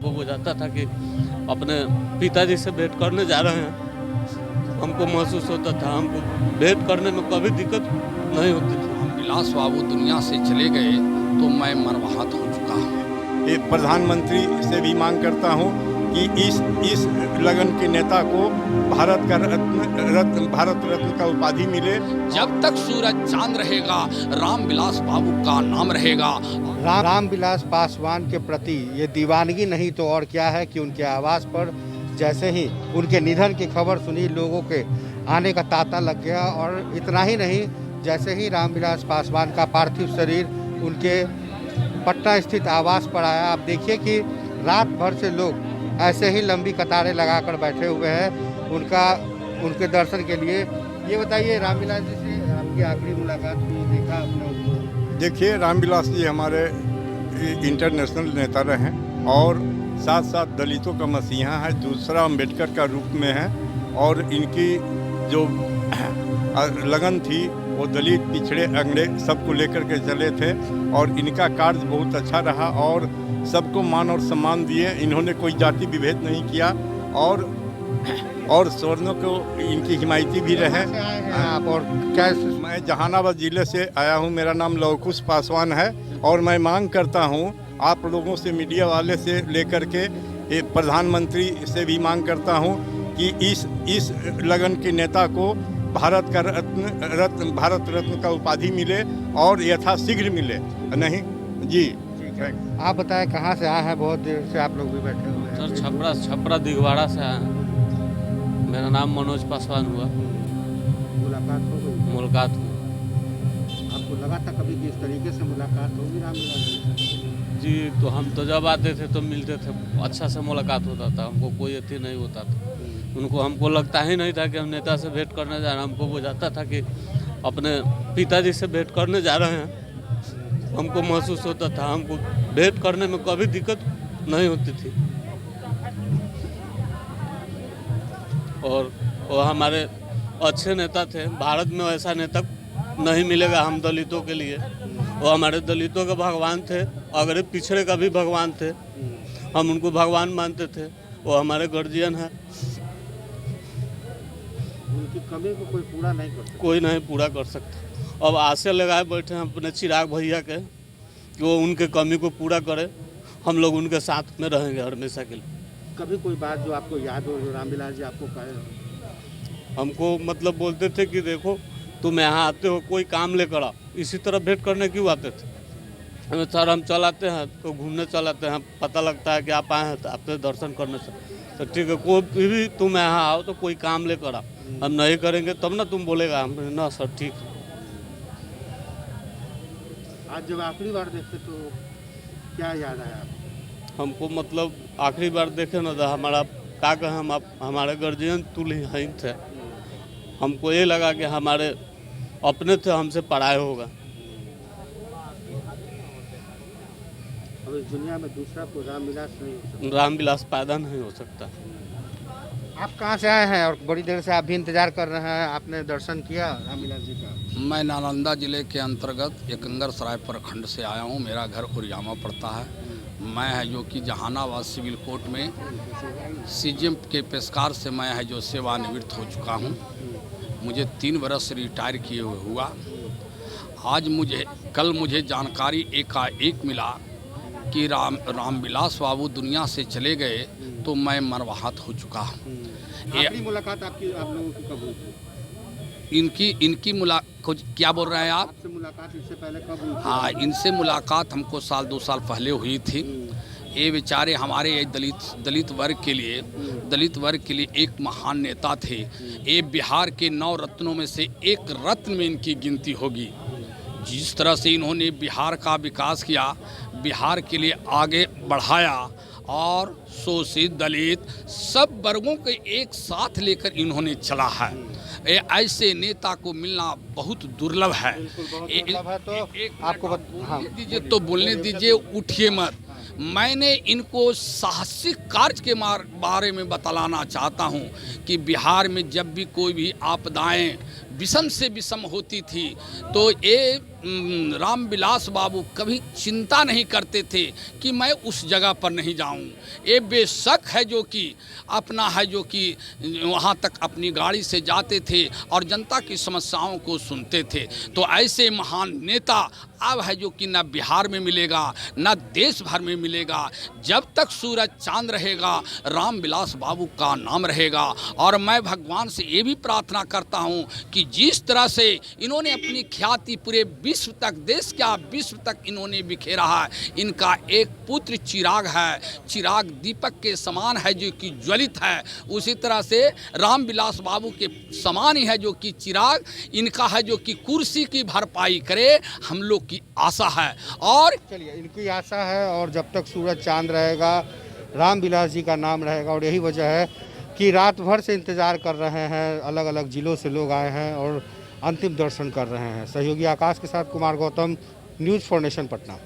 हमको बुझाता था कि अपने पिताजी से भेंट करने जा रहे हैं। हमको महसूस होता था, हमको भेंट करने में कभी दिक्कत नहीं होती थी। रामविलास बाबू दुनिया से चले गए तो मैं मरवाहत हो चुका हूँ। ये प्रधानमंत्री से भी मांग करता हूँ कि इस लगन के नेता को भारत रत्न का उपाधि मिले। जब तक सूरज चांद रहेगा रामविलास बाबू का नाम रहेगा। रामविलास पासवान के प्रति ये दीवानगी नहीं तो और क्या है कि उनके आवास पर जैसे ही उनके निधन की खबर सुनी, लोगों के आने का तांता लग गया। और इतना ही नहीं, जैसे ही रामविलास पासवान का पार्थिव शरीर उनके पटना स्थित आवास पर आया, आप देखिए कि रात भर से लोग ऐसे ही लंबी कतारें लगाकर बैठे हुए हैं उनके दर्शन के लिए। ये बताइए, रामविलास जी से आपकी आखिरी मुलाकात हुई, देखा आपने उनको? देखिए, रामविलास जी हमारे इंटरनेशनल नेता रहे और साथ साथ दलितों का मसीहा है, दूसरा अम्बेडकर का रूप में है। और इनकी जो लगन थी वो दलित, पिछड़े, अंगड़े सबको लेकर के चले थे और इनका कार्य बहुत अच्छा रहा और सबको मान और सम्मान दिए। इन्होंने कोई जाति विभेद नहीं किया और स्वर्णों को इनकी हिमायती भी रहे। आप और क्या? मैं जहानाबाद जिले से आया हूँ, मेरा नाम लवकुश पासवान है और मैं मांग करता हूँ आप लोगों से, मीडिया वाले से लेकर के प्रधानमंत्री से भी मांग करता हूँ कि इस लगन के नेता को भारत रत्न का उपाधि मिले और यथाशीघ्र मिले। नहीं जी, आप बताएं, कहाँ से आए हैं? बहुत देर से आप लोग भी बैठे हुए हैं। सर, छपरा दिगवाड़ा से आए हैं। मेरा नाम मनोज पासवान हुआ। मुलाकात हो गई? मुलाकात हुई। आपको लगा था कभी कि इस तरीके से मुलाकात होगी रामविलास जी? तो हम तो जब आते थे तो मिलते थे, अच्छा से मुलाकात होता था, हमको कोई अति नहीं होता था। हमको लगता ही नहीं था कि हम नेता से भेंट करने जा रहे हैं। हमको बुझाता था कि अपने पिताजी से भेंट करने जा रहे हैं। हमको महसूस होता था, हमको भेंट करने में कभी दिक्कत नहीं होती थी। और वो हमारे अच्छे नेता थे। भारत में ऐसा नेता नहीं मिलेगा हम दलितों के लिए। वो हमारे दलितों के भगवान थे, अगर पिछड़े का भी भगवान थे। हम उनको भगवान मानते थे। वो हमारे गार्जियन है। उनकी कमी को कोई पूरा नहीं कर सकता। कोई नहीं पूरा कर सकता। अब आशा लगाए बैठे हैं अपने चिराग भैया के कि वो उनके कमी को पूरा करे। हम लोग उनके साथ में रहेंगे हमेशा के लिए। कभी कोई बात जो आपको याद हो, जो रामविलास जी आपको कहे? हमको मतलब बोलते थे कि देखो, तुम यहाँ आते हो कोई काम लेकर आओ, इसी तरह भेंट करने क्यों आते थे? हमें सर, हम चलाते हैं तो घूमने चलाते हैं, पता लगता है कि आप आए हैं तो आपसे दर्शन करने से। तो ठीक है, कोई भी तुम यहाँ आओ तो कोई काम लेकर आओ, हम नहीं करेंगे तब ना तुम बोलेगा। हम ना सर, ठीक है। आज जब आखिरी बार देखे तो क्या याद आया आपको? हमको मतलब आखिरी बार देखे ना तो हमारा का कहें, हम हमारे गार्जियन तुल्य ही थे। हमको ये लगा कि हमारे अपने थे, हमसे पराए होगा। अब इस दुनिया में दूसरा कोई रामविलास नहीं हो सकता। रामविलास पैदा नहीं हो सकता। आप कहाँ से आए हैं और बड़ी देर से आप भी इंतजार कर रहे हैं, आपने दर्शन किया रामविलास जी का? मैं नालंदा जिले के अंतर्गत एकंगरसराय प्रखंड से आया हूँ। मेरा घर उरियामा पड़ता है। मैं है जो कि जहानाबाद सिविल कोर्ट में सीजीएम के पेशकार से मैं है जो सेवानिवृत्त हो चुका हूँ। मुझे 3 वर्ष रिटायर किए हुए हुआ। कल मुझे जानकारी एकाएक मिला कि रामविलास बाबू दुनिया से चले गए तो मैं मरवाहत हो चुका हूँ। आखिरी मुलाकात आप लोगों की कब हुई थी? इनकी मुलाकात क्या बोल रहे हैं आप? आपसे मुलाकात इससे पहले कब हुई थी? हाँ, इनसे मुलाकात हमको 2 साल पहले हुई थी। ये बेचारे हमारे दलित वर्ग के लिए एक महान नेता थे। ये बिहार के 9 रत्नों में से एक रत्न में इनकी गिनती होगी। जिस तरह से इन्होंने बिहार का विकास किया, बिहार के लिए आगे बढ़ाया और शोषित, दलित सब वर्गों के एक साथ लेकर इन्होंने चला है। ऐसे नेता को मिलना बहुत दुर्लभ है। आपको दीजिए तो बोलने दीजिए, उठिए मत। मैंने इनको साहसिक कार्य के बारे में बतलाना चाहता हूं कि बिहार में जब भी कोई भी आपदाएं विषम से विषम होती थी तो ये रामविलास बाबू कभी चिंता नहीं करते थे कि मैं उस जगह पर नहीं जाऊं। ये बेशक है जो कि अपना है जो कि वहां तक अपनी गाड़ी से जाते थे और जनता की समस्याओं को सुनते थे। तो ऐसे महान नेता अब है जो कि न बिहार में मिलेगा न देश भर में मिलेगा। जब तक सूरज चांद रहेगा रामविलास बाबू का नाम रहेगा। और मैं भगवान से ये भी प्रार्थना करता हूँ कि जिस तरह से इन्होंने अपनी ख्याति पूरे विश्व तक, देश क्या विश्व तक इन्होंने बिखेरा है, इनका एक पुत्र चिराग है, चिराग दीपक के समान है जो कि ज्वलित है, उसी तरह से रामविलास बाबू के समान ही है जो कि चिराग इनका है जो कि कुर्सी की भरपाई करे, हम लोग की आशा है। और चलिए, इनकी आशा है और जब तक सूरज चांद रहेगा रामविलास जी का नाम रहेगा। और यही वजह है कि रात भर से इंतज़ार कर रहे हैं, अलग अलग ज़िलों से लोग आए हैं और अंतिम दर्शन कर रहे हैं। सहयोगी आकाश के साथ Kumar Gautam, news for nation, Patna.